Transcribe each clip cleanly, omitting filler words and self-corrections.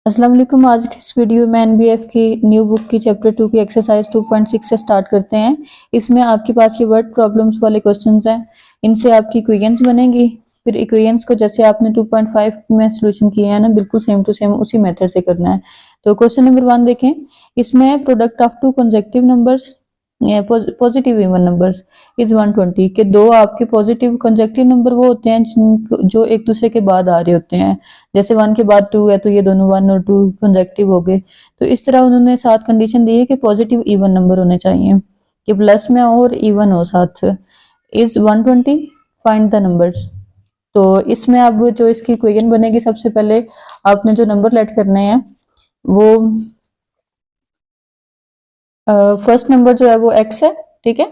अस्सलाम वालेकुम। आज की इस वीडियो में एनबीएफ की न्यू बुक की चैप्टर 2 की एक्सरसाइज 2.6 से स्टार्ट करते हैं। इसमें आपके पास ये वर्ड प्रॉब्लम्स वाले क्वेश्चंस हैं, इनसे आपकी इक्वेशंस बनेंगी। फिर इक्वेशंस को जैसे आपने 2.5 में सॉल्यूशन किए हैं ना, बिल्कुल सेम टू सेम उसी मेथड से करना है। तो क्वेश्चन नंबर 1 देखें। इसमें product of to consecutive numbers positive even numbers is 120 के दो आपके पॉजिटिव कंसेक्यूटिव नंबर वो होते हैं जो एक दूसरे के बाद आ रहे होते हैं। जैसे 1 के बाद 2 है तो ये दोनों 1 और 2 कंसेक्यूटिव हो गए। तो इस तरह उन्होंने साथ कंडीशन दी है कि पॉजिटिव इवन नंबर होने चाहिए, कि प्लस में हो और इवन हो साथ। Is 120 find the numbers. तो इसमें अब जो इसकी इक्वेशन बनेगी, सबसे पहले आपने जो नंबर लेट करने हैं वो फर्स्ट नंबर जो है वो x है, ठीक है,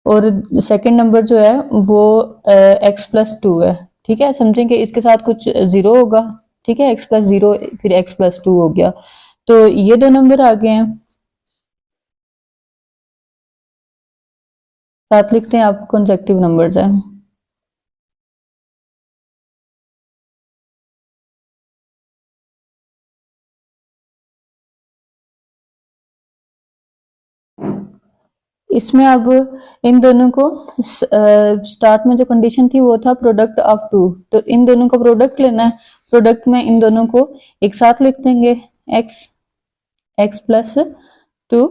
और सेकंड नंबर जो है वो x+2 है, ठीक है। समझेंगे इसके साथ कुछ जीरो होगा, ठीक है, x+0 फिर x+2 हो गया। तो ये दो नंबर आ गए हैं, साथ लिखते हैं आप कंसेक्यूटिव नंबर्स है। इसमें अब इन दोनों को स्टार्ट में जो कंडीशन थी वो था प्रोडक्ट ऑफ टू, तो इन दोनों का प्रोडक्ट लेना है। प्रोडक्ट में इन दोनों को एक साथ लिख देंगे, x+2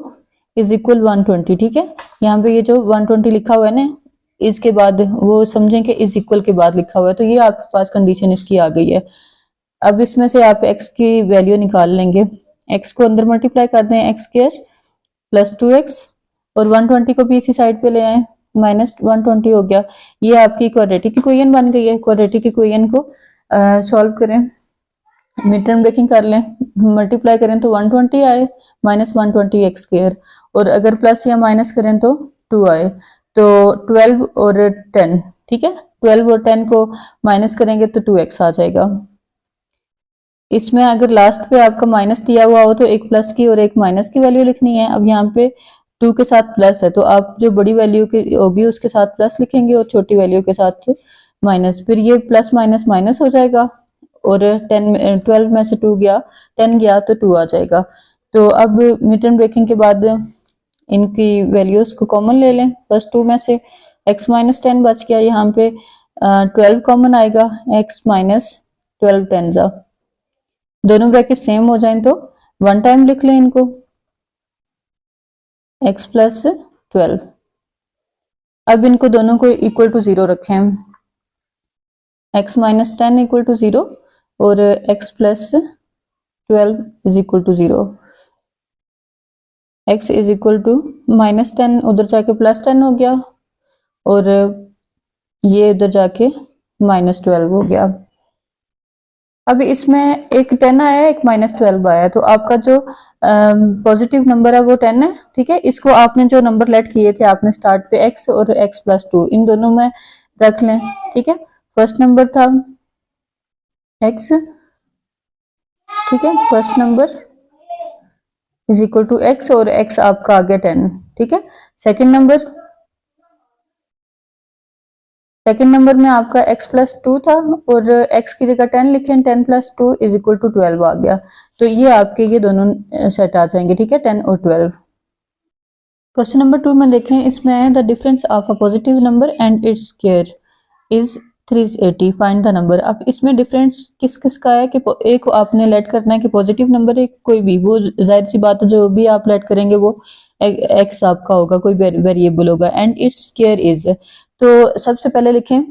इज इक्वल 120, ठीक है। यहाँ पे ये जो 120 लिखा हुआ है ना, इसके बाद वो समझें कि इज इक्वल के बाद लिखा हुआ है, तो ये आपके पास कंडीशन इसकी आ गई है। अब इसमें से आप x की वैल्यू निकाल लेंगे। x को अंदर मल्टीप्लाई कर दें, x² + 2x, और 120 को भी इसी साइड पे ले आए, -120 हो गया। ये आपकी क्वाड्रेटिक इक्वेशन बन गई है। क्वाड्रेटिक इक्वेशन को सॉल्व करें, मिड टर्म ब्रेकिंग कर लें, मल्टीप्लाई करें तो 120 आए, -120 x², और अगर प्लस या माइनस करें तो 2 आए। तो 12 और 10, ठीक है, 12 और 10 को माइनस करेंगे तो 2x आ जाएगा। इसमें अगर लास्ट पे आपका माइनस दिया हुआ हो तो एक प्लस की और एक माइनस की वैल्यू लिखनी है। अब यहाँ पे 2 के साथ प्लस है तो आप जो बड़ी वैल्यू की होगी उसके साथ प्लस लिखेंगे और छोटी वैल्यू के साथ माइनस, फिर ये प्लस माइनस माइनस हो जाएगा, और 12 में से 2 गया, 10 गया तो 2 आ जाएगा। तो अब मिड टर्म ब्रेकिंग के बाद इनकी वैल्यूज को कॉमन ले लें, बस 2 में से x - 10 बच गया, यहाँ पे 12 कॉमन आएगा, x - 12 10 दोनों ब्रैकेट सेम हो जाएं तो 1 टाइम लिख लें इनको, x+12। अब इनको दोनों को इक्वल टू 0 रखें, x - 10 इक्वल टू 0 और x+12 is equal to 0। x is equal to -10 उधर जाके +10 हो गया, और ये उधर जाके -12 हो गया। अब इसमें एक 10 आया, एक -12 आया, तो आपका जो पॉजिटिव नंबर है वो 10 है, ठीक है। इसको आपने जो नंबर लेट किए थे आपने स्टार्ट पे x और x+2 इन दोनों में रख लें, ठीक है। फर्स्ट नंबर था x, ठीक है, first number is equal to x और x आपका आ गया 10, ठीक है। सेकंड नंबर में आपका x+2 था और x की जगह 10 लिखें, 10 + 2 इज इक्वल टू 12 आ गया। तो ये आपके ये दोनों सेट आ जाएंगे, ठीक है, 10 और 12। क्वेश्चन नंबर 2 में देखें, इसमें है the difference of a positive number and its square is 380, find the number. अब इसमें डिफरेंस किस किस का है कि एक आपने लेट करना है कि पॉजिटिव नंबर एक कोई भी, वो जाहिर सी बात है जो भी आप लेट करेंगे वो x आपका होगा, कोई वेरिएबल होगा, एंड इट्स स्क्वायर इज। तो सबसे पहले लिखें,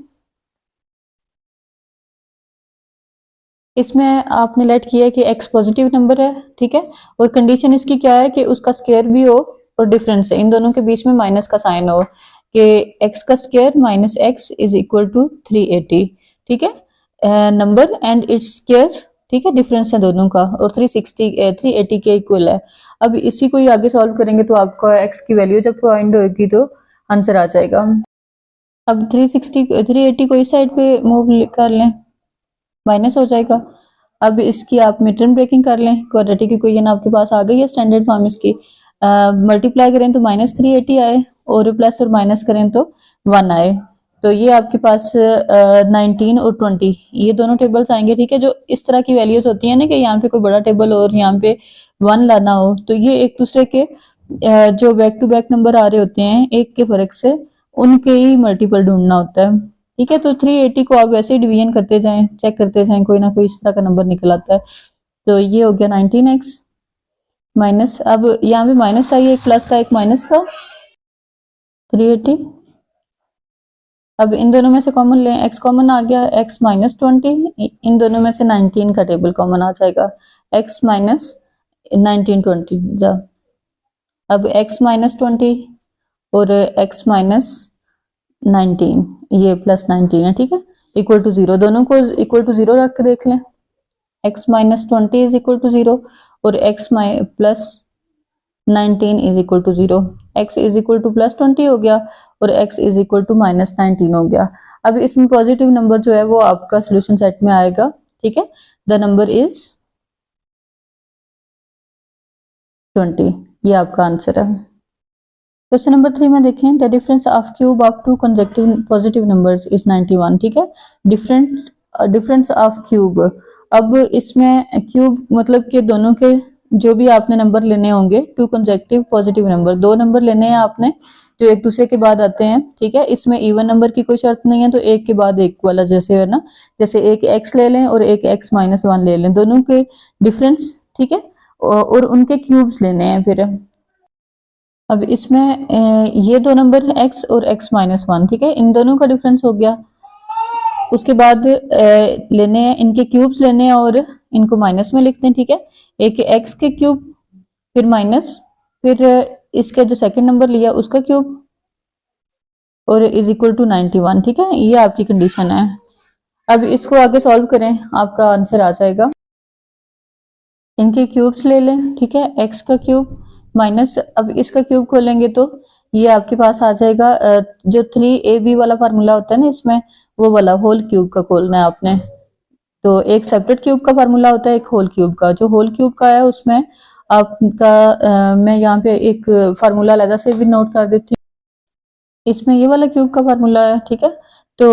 इसमें आपने लेट किया है कि x पॉजिटिव नंबर है, ठीक है, और कंडीशन इसकी क्या है कि उसका स्क्वायर भी हो और डिफरेंस है, इन दोनों के बीच में माइनस का साइन हो, कि x का square - x is equal to 380, ठीक है, नंबर एंड इट्स स्क्वायर, ठीक है, डिफरेंस है दोनों का, और 380 के इक्वल है। अब इसी को ही आगे सॉल्व करेंगे तो आपका x की वैल्यू जब फाइंड होगी तो आंसर आ जाएगा। अब 380 को इस साइड पे मूव कर लें, माइनस हो जाएगा। अब इसकी आप मिड टर्म ब्रेकिंग कर लें, क्वाड्रेटिक इक्वेशन आपके पास आ गई है स्टैंडर्ड फॉर्म इसकी। मल्टीप्लाई करें तो -380 आए, और प्लस और माइनस करें तो 1 आए। तो ये आपके पास 19 और 20 ये दोनों टेबल्स आएंगे, ठीक है। जो इस तरह की वैल्यूज होती है ना कि यहाँ पे कोई बड़ा टेबल और यहाँ पे 1 लाना हो, तो ये एक दूसरे के जो बैक टू बैक नंबर आ रहे होते हैं एक के फर्क से, उनके ही मल्टीपल ढूंढना होता है, ठीक है। तो 380 को आप वैसे ही डिवीजन करते जाएं, चेक करते जाएं, कोई ना कोई इस तरह का नंबर निकल आता है। तो ये हो गया 19x माइनस, अब यहाँ पे माइनस आई, एक प्लस का एक माइनस का, 380। अब इन दोनों में से कॉमन लें, x कॉमन आ गया, x माइनस 20, इन दोनों में से 19 का टेबल कॉमन आ जाएगा, x माइनस 19 20 जा। अब x माइनस 20 और x माइनस 19 ये प्लस 19 है, ठीक है, इक्वल टू 0। दोनों को इक्वल टू 0 रख के देख लें, x minus 20 is equal to 0 और x plus 19 is equal to 0। x is equal to plus 20 हो गया और x is equal to minus 19 हो गया। अब इसमें पॉजिटिव नंबर जो है वो आपका सोल्यूशन सेट में आएगा, ठीक है। द नंबर इज 20, ये आपका आंसर है। क्वेश्चन नंबर 3 में देखें, the difference of cube of to consecutive positive numbers is 91, ठीक है। डिफरेंस ऑफ क्यूब, अब इसमें क्यूब मतलब कि दोनों के जो भी आपने नंबर लेने होंगे, टू कंसेक्यूटिव पॉजिटिव नंबर, दो नंबर लेने हैं आपने जो एक दूसरे के बाद आते हैं, ठीक है। इसमें इवन नंबर की कोई शर्त नहीं है, तो एक के बाद एक वाला जैसे है ना, जैसे एक x ले लें और एक x माइनस 1 ले लें, दोनों के डिफरेंस, ठीक है, और उनके क्यूब्स लेने हैं फिर। अब इसमें ये दो नंबर x और x माइनस 1, ठीक है, इन दोनों का डिफरेंस हो गया। उसके बाद लेने हैं इनके क्यूब्स लेने हैं और इनको माइनस में लिखते हैं, ठीक है। एक x के क्यूब, फिर माइनस, फिर इसके जो सेकंड नंबर लिया उसका क्यूब और इज इक्वल टू 91, ठीक है। ये आपकी कंडीशन है। अब इसको आगे सॉल्व करें, आपका आंसर आ जाएगा। इनके क्यूब्स ले लें, ठीक है, x का क्यूब माइनस, अब इसका क्यूब खोलेंगे तो ये आपके पास आ जाएगा जो 3ab वाला फार्मूला होता है ना इसमें, वो वाला होल क्यूब का खोलना है आपने। तो एक सेपरेट क्यूब का फार्मूला होता है, एक होल क्यूब का। जो होल क्यूब का है उसमें आपका मैं यहाँ पे एक फार्मूला अलग से भी नोट कर देती हूँ। इसमें ये वाला क्यूब का फार्मूला है, ठीक है। तो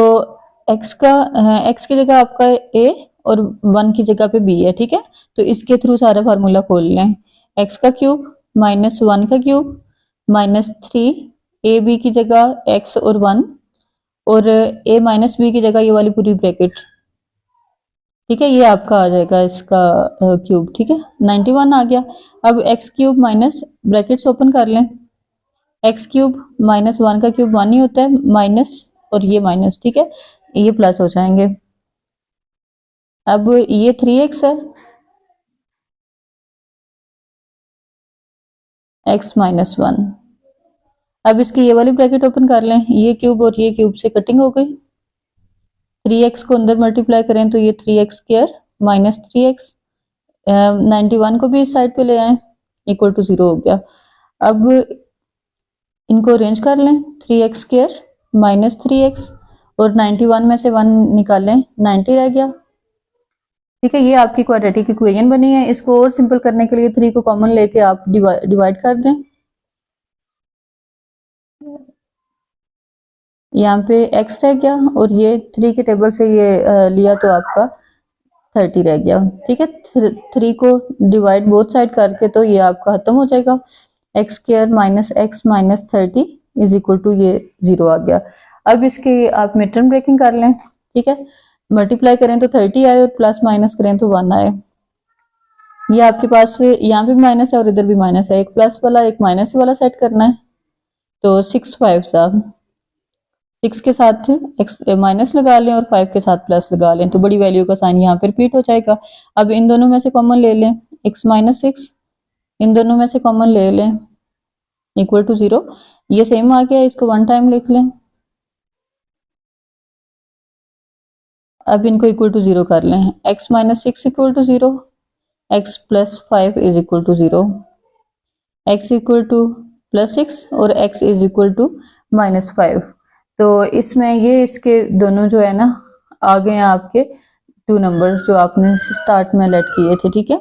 x की जगह आपका a और 1 की जगह पे b है, ठीक है। तो इसके थ्रू सारा फार्मूला खोल लें, x का क्यूब माइनस 1 का क्यूब माइनस 3ab की जगह x और 1 और a माइनस b की जगह ये वाली पूरी ब्रैकेट, ठीक है। ये आपका आ जाएगा इसका क्यूब, ठीक है, 91 आ गया। अब x cube minus brackets open कर लें, x क्यूब माइनस 1 का क्यूब 1 ही होता है, माइनस और ये माइनस, ठीक है, ये प्लस हो जाएंगे। अब ये 3x है, x माइनस 1। अब इसकी ये वाली ब्रैकेट ओपन कर लें, ये क्यूब और ये क्यूब से कटिंग हो गई, 3x को अंदर मल्टीप्लाई करें तो ये 3x स्क्वायर माइनस 3x, 91 को भी इस साइड पे ले आए, इक्वल टू 0 हो गया। अब इनको अरेंज कर लें, 3x स्क्वायर माइनस 3x और 91 में से 1 निकालें, 90 रह गया, ठीक है। ये आपकी क्वाड्रेटिक इक्वेशन बनी है। इसको और सिंपल करने के लिए 3 को कॉमन लेके आप डिवाइड कर दें, यहाँ पे x रह गया और ये 3 के टेबल से ये लिया तो आपका 30 रह गया, ठीक है। 3 को डिवाइड बोथ साइड करके तो ये आपका खत्म हो जाएगा, x square minus x minus 30 is equal to ये 0 आ गया। अब इसकी आप मिड टर्म ब्रेकिंग कर लें, ठीक है, मल्टीप्लाई करें तो 30 आए और प्लस माइनस करें तो 1 आए। ये आपके पास यहाँ पे भी माइनस है और इधर भी माइनस है, एक प्लस वाला एक माइनस वाला सेट करना है। तो 6 5 साहब 6 के साथ x माइनस लगा लें और 5 के साथ प्लस लगा लें, तो बड़ी वैल्यू का साइन यहाँ पे रिपीट हो जाएगा। अब इन दोनों में से कॉमन ले लें, x माइनस 6 इन दोनों में से कॉमन ले लें, इक्वल टू 0। ये सेम आ गया, इसको 1 टाइम लिख लें। अब इनको इक्वल टू 0 कर लें, x minus 6 equal to 0, x plus 5 is equal to 0, x equal to plus 6 और x is equal to minus 5। तो इसमें ये इसके दोनों जो है ना आ गए हैं आपके 2 नंबर्स जो आपने स्टार्ट में लेट किए थे, ठीक है।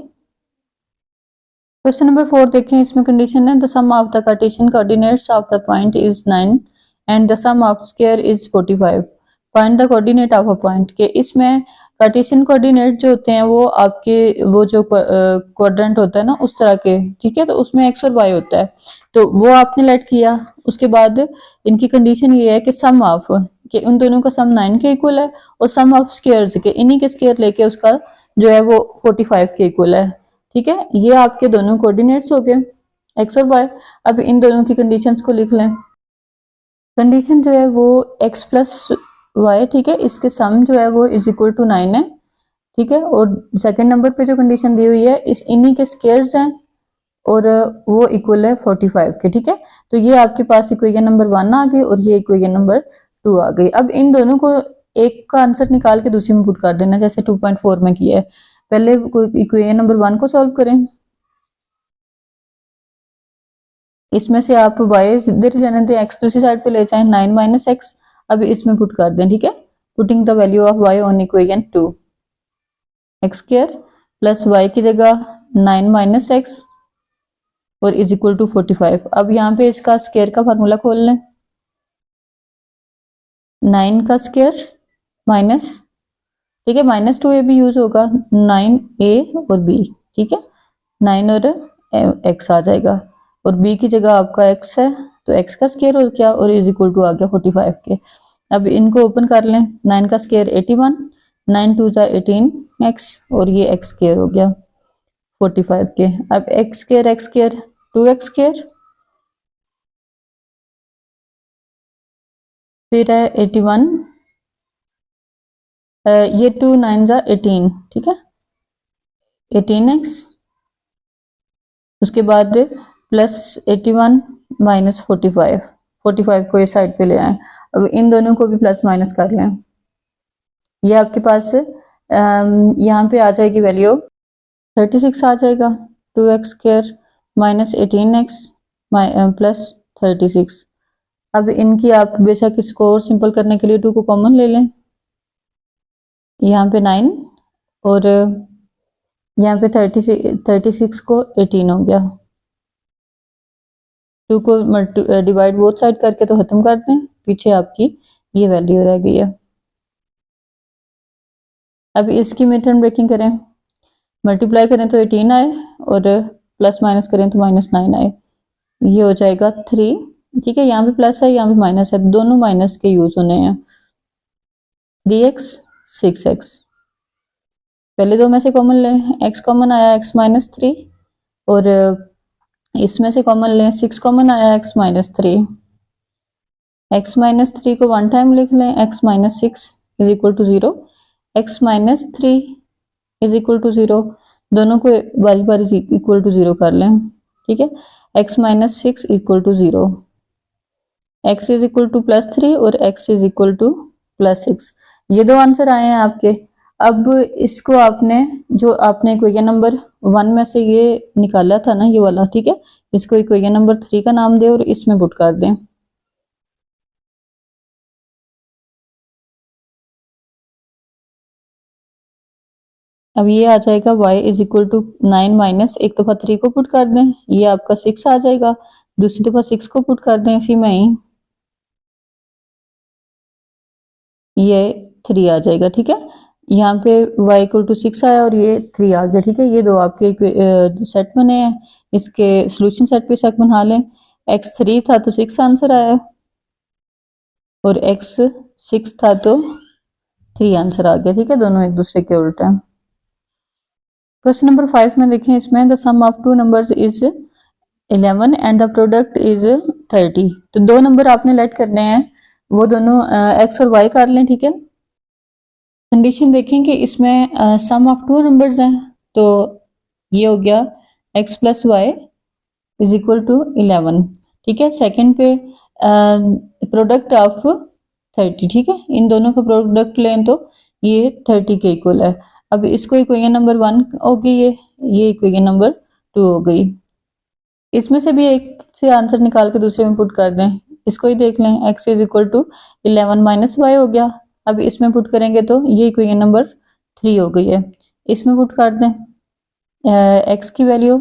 क्वेश्चन नंबर 4 देखें, इसमें कंडीशन है the sum of the Cartesian coordinates of the point is 9 and the sum of square is 45। Find the coordinate of a point. के इसमें कार्टेशियन कोऑर्डिनेट जो होते हैं वो आपके वो जो क्वाड्रेंट होता है ना उस तरह के, ठीक है, तो उसमें एक्स और वाई होता है, तो वो आपने लेट किया। उसके बाद इनकी कंडीशन ये है कि सम ऑफ कि उन दोनों का सम 9 के इक्वल है और सम ऑफ स्क्वायर्स के इन्हीं के स्क्वायर लेके उसका जो है वो 45 के इक्वल है, ठीक है। ये आपके दोनों कोऑर्डिनेट्स हो गए एक्स और वाई। अब इन दोनों की कंडीशंस को लिख लें। कंडीशन जो है वो x प्लस वाई, ठीक है, इसके सम जो है वो इज इक्वल टू 9 है, ठीक है। और सेकंड नंबर पे जो कंडीशन दी हुई है इस इन्हीं के स्क्वायर्स हैं और वो इक्वल है 45 के, ठीक है। तो ये आपके पास इक्वेशन नंबर 1 आ गई और ये इक्वेशन नंबर 2 आ गई। अब इन दोनों को एक का आंसर निकाल के दूसरे में पुट कर देना, जैसे 2.4 में किया है। पहले इक्वेशन नंबर 1 को सॉल्व करें। इसमें से आप y इधर ही रहने दें, x दूसरी साइड पे ले जाएं, 9 माइनस एक्स अब इसमें पुट कर दें, ठीक है। Putting the value of y on equation 2, x square plus y की जगह 9 माइनस एक्स और इज इक्वल टू 45। अब यहाँ पे इसका स्क्वायर का फार्मूला खोल लें, 9 का स्क्वायर माइनस, ठीक है, -2a भी यूज होगा, 9a और b, ठीक है, 9 और x आ जाएगा और b की जगह आपका x है तो x का स्क्वायर हो गया और इज इक्वल टू आ गया 45 के। अब इनको ओपन कर लें, 9 का स्क्वायर 81, 9 2 जा 18x और ये x स्क्वायर हो गया 45 के। अब x स्क्वायर 2x स्क्वायर फिर है 81, ये 2 9 जा 18, ठीक है, 18x, उसके बाद प्लस 81 माइनस 45 को इस साइड पे ले आए। अब इन दोनों को भी प्लस माइनस कर लें, ये आपके पास यहाँ पे आ जाएगी वैल्यू 36 आ जाएगा, 2x square minus 18x plus 36। अब इनकी आप बेशक इसको और सिंपल करने के लिए 2 को कॉमन ले लें, यहाँ पे 9 और यहाँ पे 36 को 18 हो गया, 2 को डिवाइड बोथ साइड करके तो खत्म कर दें, पीछे आपकी ये वैल्यू रह गई है। अब इसकी मेथड ब्रेकिंग करें, मल्टीप्लाई करें तो 18 आए और प्लस माइनस करें तो -9 आए, ये हो जाएगा 3, ठीक है। यहाँ पे प्लस है यहाँ पे माइनस है, दोनों माइनस के यूज होने हैं। 3x 6x, पहले दो में से कॉमन लें, x कॉमन आया x -3 और इसमें से कॉमन लें 6 कॉमन आया x -3, x -3 को 1 टाइम लिख लें, x -6 is equal to 0, x -3 is equal to 0, दोनों को बारी बारी इक्वल टू 0 कर लें, ठीक है। x -6 equal to 0, x is equal to +3 और x इज इक्वल टू +6, ये दो आंसर आए हैं आपके। अब इसको आपने जो आपने इक्वेशन नंबर 1 में से ये निकाला था ना, ये वाला, ठीक है, इसको इक्वेशन नंबर 3 का नाम दें और इसमें पुट कर दें। अब ये आ जाएगा y is equal to 9 minus एक दफा 3 को पुट कर दें, ये आपका 6 आ जाएगा, दूसरी दफा 6 को पुट कर दें इसी में ही, ये 3 आ जाएगा, ठीक है। यहाँ पे y इक्वल टू 6 आया और ये 3 आ गया, ठीक है। ये दो आपके सेट बने हैं, इसके सोल्यूशन सेट पे शक बना लें, x 3 था तो 6 आंसर आया और x 6 था तो 3 आंसर आ गया, ठीक है, दोनों एक दूसरे के उल्टा हैं। क्वेश्चन नंबर 5 में देखें, इसमें the sum of two numbers is 11 and the product is 30। तो दो नंबर आपने लेट करने हैं, वो दोनों x और y कर लें, ठीक है। कंडीशन देखें कि इसमें सम ऑफ टू नंबर्स हैं, तो ये हो गया x plus Y is equal to 11, ठीक है। सेकंड पे प्रोडक्ट ऑफ 30, ठीक है, इन दोनों का प्रोडक्ट लें तो ये 30 के इक्वल है। अब इसको इक्वेशन नंबर 1 हो गई, ये इक्वेशन नंबर 2 हो गई। इसमें से भी एक से आंसर निकाल के दूसरे में पुट कर दें, इसको ही देख लें, x is equal to 11 minus Y हो गया। अब इसमें पुट करेंगे तो ये इक्वेशन नंबर 3 हो गई है, इसमें पुट कर दें x की वैल्यू,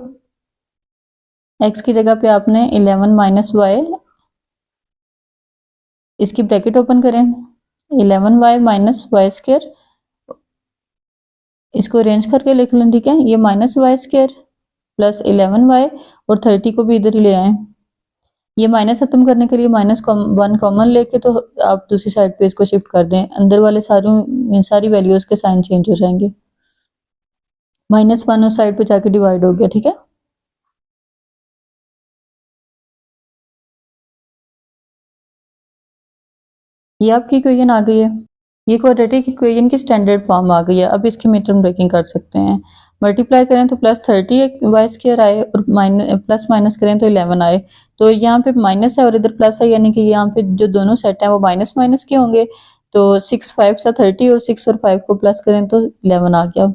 x की जगह पे आपने 11 माइनस वाई इसकी ब्रैकेट ओपन करें, 11y माइनस वाई स्क्वायर, इसको अरेंज करके लिख लें, ठीक है। ये minus Y square plus 11y और 30 को भी इधर ही ले आए। ये माइनस खत्म करने के लिए -1 कॉमन लेके तो आप दूसरी साइड पे इसको शिफ्ट कर दें, अंदर वाले सारी वैल्यूज के साइन चेंज हो जाएंगे। -1 उस साइड पे जाके डिवाइड हो गया, ठीक है। ये आपकी इक्वेशन आ गई है, ये क्वाड्रेटिक इक्वेशन की स्टैंडर्ड फॉर्म आ गई है। अब इसकी मिड टर्म ब्रेकिंग कर सकते हैं। मल्टीप्लाई करें तो +30 वाई स्क्वायर आए और प्लस माइनस करें तो 11 आए। तो यहाँ पे माइनस है और इधर प्लस है, यानी कि यहाँ पे जो दोनों सेट हैं वो माइनस माइनस के होंगे। तो 6 5 सा 30 और 6 और 5 को प्लस करें तो 11 आ गया।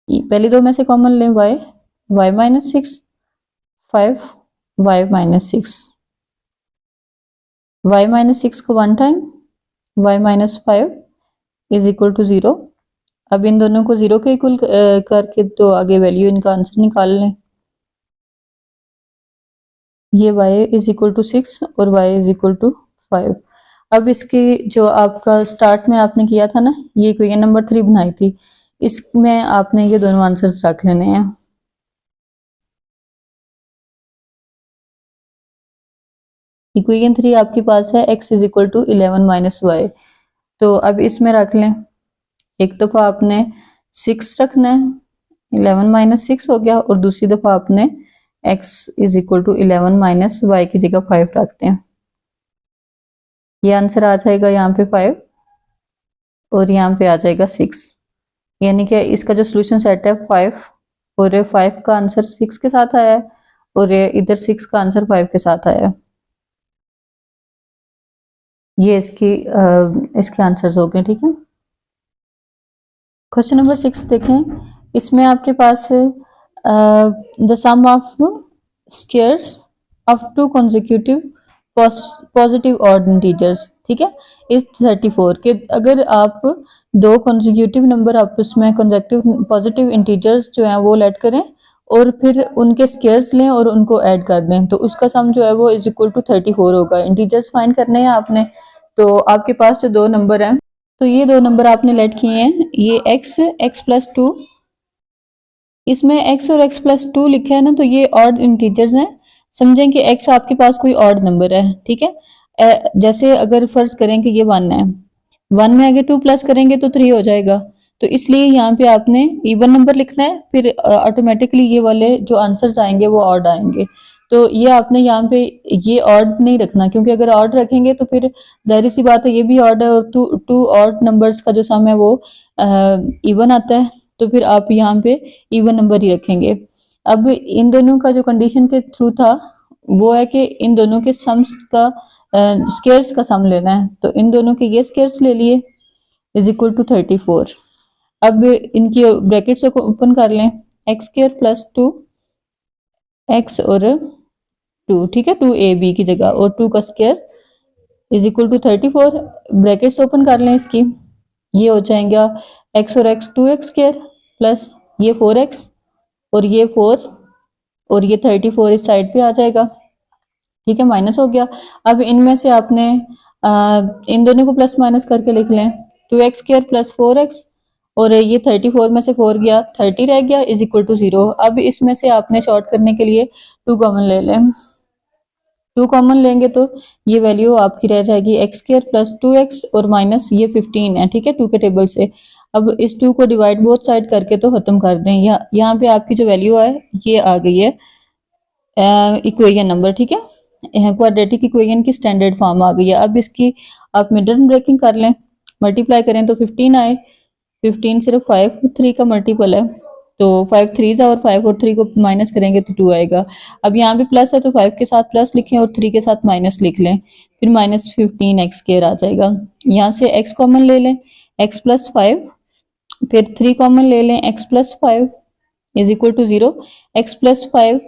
पहली दो में से कॉमन लें, y minus 6, 5 y minus 6, y minus 6 को 1 time y minus 5 is equal to 0। अब इन दोनों को 0 के इक्वल करके तो आगे वैल्यू इनका आंसर निकाल लें। ये y इज इक्वल टू 6 और y इज इक्वल टू 5। अब इसकी जो आपका स्टार्ट में आपने किया था ना, ये इक्वेशन नंबर 3 बनाई थी, इसमें आपने ये दोनों आंसर्स रख लेने हैं। इक्वेशन 3 आपके पास है x is equal to 11 minus Y. तो अब इसमें रख लें, एक दफा आपने 6 रखना है, 11 माइनस 6 हो गया, और दूसरी दफा आपने x is equal to 11 minus Y की जगह 5 रखते हैं। ये आंसर आ जाएगा यहाँ पे 5 और यहाँ पे आ जाएगा 6, यानी कि इसका जो सोल्यूशन सेट है 5, और 5 का आंसर 6 के साथ आया है और इधर 6 का आंसर 5 के साथ आया है। ये इसके आंसर्स हो गए, ठीक है। क्वेश्चन नंबर 6 देखें, इसमें आपके पास the sum of squares of 2 consecutive positive odd integers, ठीक है, इस 34 के अगर आप 2 consecutive नंबर आपस में consecutive पॉजिटिव इंटीजर्स जो हैं वो लेट करें और फिर उनके स्क्वायर्स लें और उनको ऐड कर दें, तो उसका सम जो है वो इज इक्वल टू 34 होगा। इंटीजर्स फाइंड करने हैं आपने, तो आपके पास जो 2 नंबर हैं, तो ये 2 नंबर आपने लेट किए हैं, ये x प्लस 2, इसमें x और x प्लस 2 लिखा है ना, तो ये ऑड इंटीजर्स हैं। समझें कि x आपके पास कोई ऑड नंबर है, ठीक है। जैसे अगर फर्ज करें कि ये 1 है, 1 में आगे 2 प्लस करेंगे तो 3 हो जाएगा, तो इसलिए यहाँ पे आपने इवन नंबर लिखना है, फिर ऑटोमेटिकली ये वाले जो आंसर्स आएंगे वो ऑड आएंगे। तो ये आपने यहाँ पे ये ऑड नहीं रखना, क्योंकि अगर ऑड रखेंगे तो फिर जाहिर सी बात है ये भी ऑड है और टू ऑड नंबर्स का जो सम है वो इवन आता है, तो फिर आप यहाँ पे इवन नंबर ही रखेंगे। अब इन दोनों का जो कंडीशन के थ्रू था वो है कि इन दोनों के सम्स का स्क्वायर्स का सम लेना है, तो इन दोनों के ये स्क्वायर्स ले लिए इज इक्वल टू 34। अब इनकी ब्रैकेट्स को ओपन कर लें, एक्स स्क्वायर प्लस 2 एक्स और 2, ठीक है, 2ab की जगह, और 2 का square is equal to 34। Brackets open कर लें इसकी, ये हो जाएगा x और x 2x स्क्वायर प्लस ये 4x और ये 4 और ये 34 इस साइड पे आ जाएगा, ठीक है, माइनस हो गया। अब इनमें से आपने इन दोनों को प्लस माइनस करके लिख लें, 2x स्क्वायर प्लस 4x, और ये 34 में से 4 गया, 30 रह गया इज इक्वल टू 0। अब इसमें से आपने शॉर्ट करने के लिए 2 कॉमन ले लें, 2 कॉमन लेंगे तो ये वैल्यू आपकी रह जाएगी x स्क्वायर प्लस 2x और माइनस ये 15 है, ठीक है, 2 के टेबल से। अब इस 2 को डिवाइड बोथ साइड करके तो खत्म कर दें, यहाँ पे आपकी जो वैल्यू है ये आ गई है इक्वेशन नंबर, ठीक है, क्वाड्रेटिक इक्वेशन की स्टैंडर्ड फॉर्म आ गई है। अब इसकी आप मिड टर्म ब्रेकिंग कर लें, मल्टीप्लाई करें तो 15 आए, 15 सिर्फ 5 और 3 का मल्टीपल है, तो 5 3 और 5 और 3 को माइनस करेंगे तो 2 आएगा। अब यहाँ पे प्लस है तो 5 के साथ प्लस लिखें और 3 के साथ माइनस लिख लें, फिर माइनस 15 एक्स स्क्वायर आ जाएगा। यहाँ से x कॉमन ले लें, x प्लस 5, फिर 3 कॉमन ले लें, x plus 5 is equal to 0, x plus 5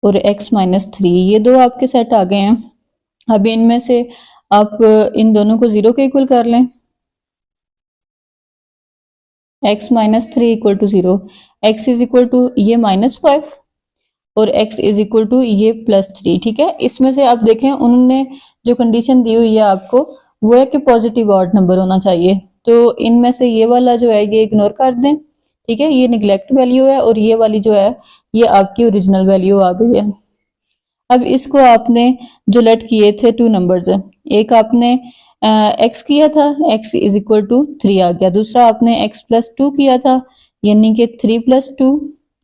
और x माइनस 3, ये दो आपके सेट आ गए हैं। अब इनमें से आप इन दोनों को 0 के इक्वल कर लें, x minus 3 equal to 0, x is equal to ये -5 और x इज इक्वल टू ये +3, ठीक है। इसमें से आप देखें उन्होंने जो कंडीशन दी हुई है आपको वो है कि पॉजिटिव ऑड नंबर होना चाहिए, तो इनमें से ये वाला जो है ये इग्नोर कर दें, ठीक है। ये निगलेक्ट वैल्यू है और ये वाली जो है ये आपकी ओरिजिनल वैल्यू आ गई है। अब इसको आपने जो लेट किए थे 2 नंबर्स, एक आपने x किया था, x इज इक्वल टू 3 आ गया, दूसरा आपने x प्लस 2 किया था यानी कि 3 + 2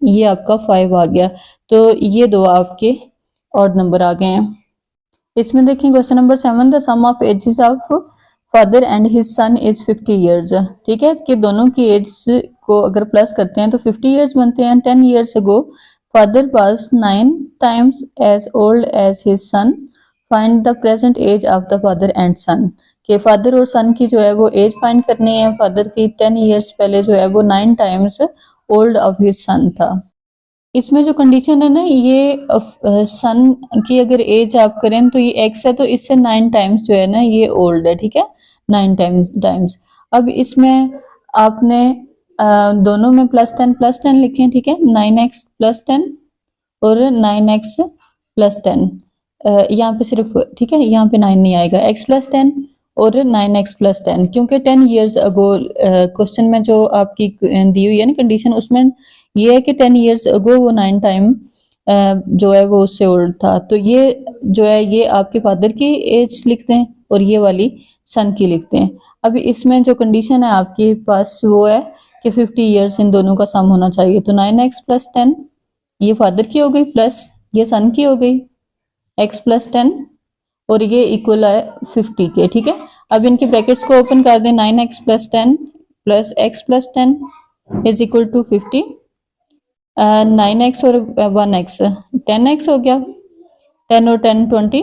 ये आपका 5 आ गया। तो ये दो आपके ऑड नंबर आ गए हैं। इसमें देखें question number 7, the sum of ages of father and his son is 50 years, ठीक है, कि दोनों की एज को अगर प्लस करते हैं तो 50 ईयर्स बनते हैं। 10 years ago father was 9 times as old as his son, find the present age of the father and son, कि फादर और सन की जो है वो एज फाइंड करनी है। फादर की 10 ईयर्स पहले जो है वो 9 times old of his son था। इसमें जो कंडीशन है ना, ये सन की अगर एज आप करें तो ये एक्स है, तो इससे 9 टाइम्स जो है ना ये ओल्ड है, ठीक है, 9 टाइम्स। अब इसमें आपने दोनों में +10 लिखे, ठीक है, 9x + 10 और 9x + 10, यहाँ पे सिर्फ, ठीक है, यहाँ पे 9 नहीं आएगा, x + 10 और 9x + 10, क्योंकि 10 ईयर्स अगो क्वेश्चन में जो आपकी दी हुई है ना कंडीशन, उसमें ये है कि 10 ईयर्स अगो वो 9 टाइम जो है वो उससे ओल्ड था। तो ये जो है ये आपके फादर की एज लिखते हैं और ये वाली सन की लिखते हैं। अब इसमें जो कंडीशन है आपके पास वो है कि 50 ईयर्स इन दोनों का सम होना चाहिए। तो 9x + 10 ये फादर की हो गई प्लस ये सन की हो गई, x + 10 और ये इक्वल है 50 के, ठीक है। अब इनके ब्रैकेट्स को ओपन कर दें, 9x + 10 plus x + 10 is equal to 50, 9x और 1x 10x हो गया, 10 और 10 20,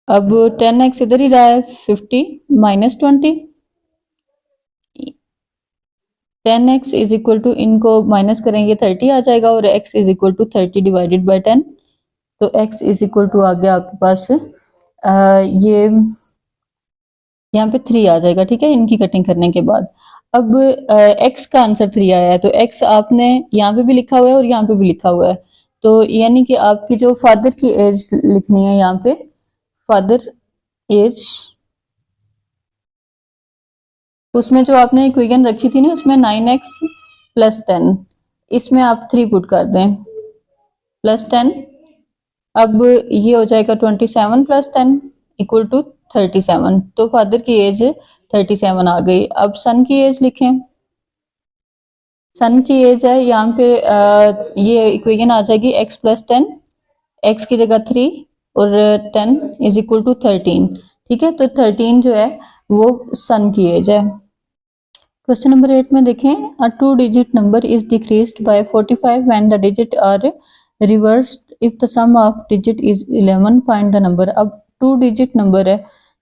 अब 10x इधर ही रहा है, 50 - 20, 10x इज इक्वल टू, इनको माइनस करेंगे 30 आ जाएगा और x is equal to 30 divided by 10, तो x इज इक्वल टू आ गया आपके पास ये यहाँ पे 3 आ जाएगा, ठीक है, इनकी कटिंग करने के बाद। अब x का आंसर 3 आया है, तो x आपने यहाँ पे भी लिखा हुआ है और यहाँ पे भी लिखा हुआ है, तो यानी कि आपकी जो फादर की एज लिखनी है यहाँ पे, फादर एज, उसमें जो आपने इक्वेशन रखी थी ना उसमें 9x + 10, इसमें आप 3 पुट कर दें +10, अब ये हो जाएगा 27 + 10 इक्वल टू 37, तो फादर की एज 37 आ गई। अब सन की एज लिखें, सन की एज है यहाँ पे ये इक्वेशन आ जाएगी x + 10, x की जगह 3 और 10 इज इक्वल टू 13, ठीक है, तो 13 जो है वो सन की एज है। क्वेश्चन नंबर 8 में देखें, a 2 digit number is decreased by 45 when the digit are reversed if the sum of digit is 11, find the number. अब 2 डिजिट नंबर है,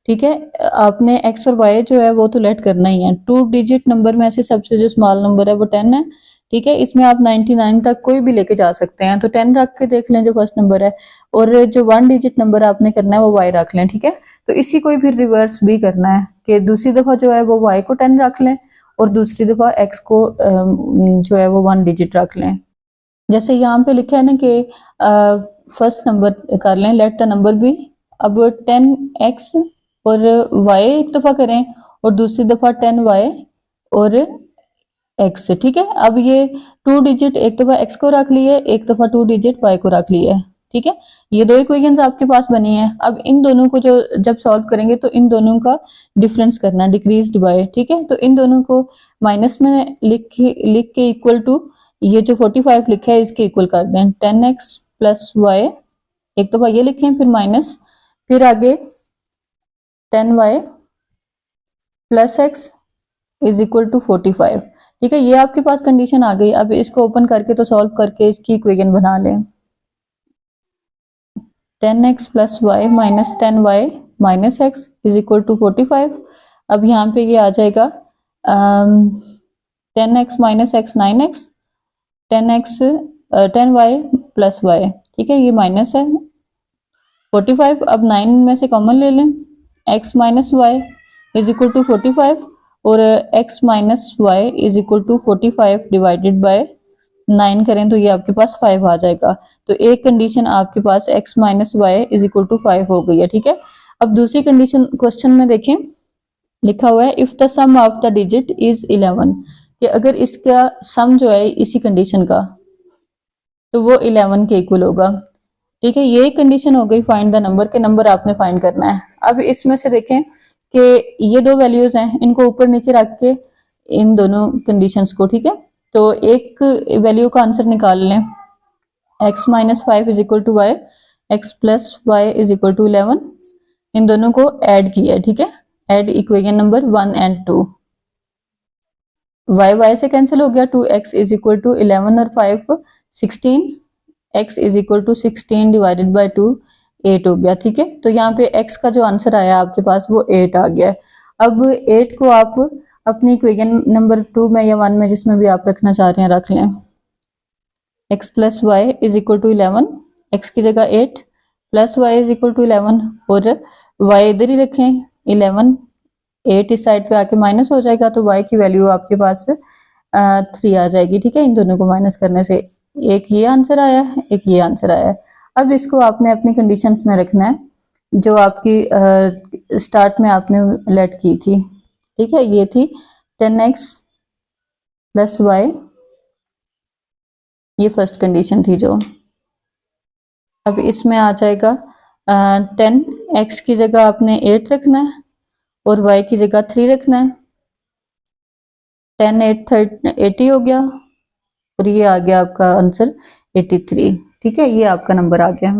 ठीक है, आपने x और y जो है वो तो लेट करना ही है। 2 डिजिट नंबर में से सबसे जो स्मॉल नंबर है वो 10 है, ठीक है, इसमें आप 99 तक कोई भी लेके जा सकते हैं, तो 10 रख के देख लें जो फर्स्ट नंबर है, और जो 1 डिजिट नंबर आपने करना है वो y रख लें, ठीक है। तो इसी को फिर रिवर्स भी करना है कि दूसरी दफा जो है वो y को 10 रख लें और दूसरी दफा x को जो है वो 1 डिजिट रख लें। जैसे यहाँ पे लिखा है ना कि फर्स्ट नंबर कर लें, लेट द नंबर भी, अब 10x और y एक दफा करें और दूसरी दफा 10y और x, ठीक है। अब ये 2 डिजिट एक दफा x को रख लिए, एक दफा 2 डिजिट y को रख लिए, ठीक है, ये दो इक्वेशंस आपके पास बनी है। अब इन दोनों को जो जब सॉल्व करेंगे तो इन दोनों का डिफरेंस करना है, डिक्रीज्ड बाय, ठीक है, तो इन दोनों को माइनस में लिख के इक्वल टू ये जो 45 लिखा है इसके इक्वल कर दें, 10x + y, एक दफा ये लिखें फिर माइनस, फिर आगे 10y + x is equal to 45, ठीक है, ये आपके पास कंडीशन आ गई। अब इसको ओपन करके तो सॉल्व करके इसकी इक्वेशन बना लें, 10x + y - 10y - x is equal to 45। अब यहाँ पे ये आ जाएगा 10x - x 9x, 10y + y, ठीक है, ये माइनस है 45, अब 9 में से कॉमन ले लें, x - y is equal to 45 और x - y is equal to 45 divided by 9 करें तो ये आपके पास 5 आ जाएगा। तो एक कंडीशन आपके पास x minus y is equal to 5 हो गई है, ठीक है। अब दूसरी कंडीशन क्वेश्चन में देखें, लिखा हुआ है if the sum of the digit is 11, कि अगर इसका सम जो है इसी कंडीशन का तो वो 11 के इक्वल होगा, ठीक है। ये कंडीशन हो गई फाइंड द नंबर, के नंबर आपने फाइंड करना है। अब इसमें से देखें कि ये दो वैल्यूज हैं, इनको ऊपर नीचे रख के इन दोनों कंडीशंस को, ठीक है, तो एक वैल्यू का आंसर निकाल लें, x minus 5 is equal to y, x plus Y is equal to 11, इन दोनों को ऐड किया है, ठीक है, add equation number 1 and 2, y y से कैंसिल हो गया, 2x इज इक्वल टू 11 और 5 16, x is equal to 16 divided by 2 8 हो गया, ठीक है। तो यहाँ पे x का जो आंसर आया आपके पास वो 8 आ गया है। अब 8 को आप अपनी इक्वेशन नंबर 2 में या 1 में जिसमें भी आप रखना चाह रहे हैं रख लें। x plus Y is equal to 11, x की जगह 8 plus Y is equal to 11, और y इधर ही रखें 11, 8 इस साइड पे आके माइनस हो जाएगा, तो y की वैल्यू आपके पास 3 आ जाएगी, ठीक है। इन दोनों को माइनस करने से एक ये आंसर आया है, एक ये आंसर आया है। अब इसको आपने अपनी कंडीशंस में रखना है जो आपकी स्टार्ट में आपने लेट की थी, ठीक है। ये थी 10x प्लस वाई, ये फर्स्ट कंडीशन थी जो। अब इसमें आ जाएगा 10x की जगह आपने 8 रखना है और y की जगह 3 रखना है, 10 8 80 हो गया, और ये आ गया आपका आंसर 83, ठीक है, ये आपका नंबर आ गया।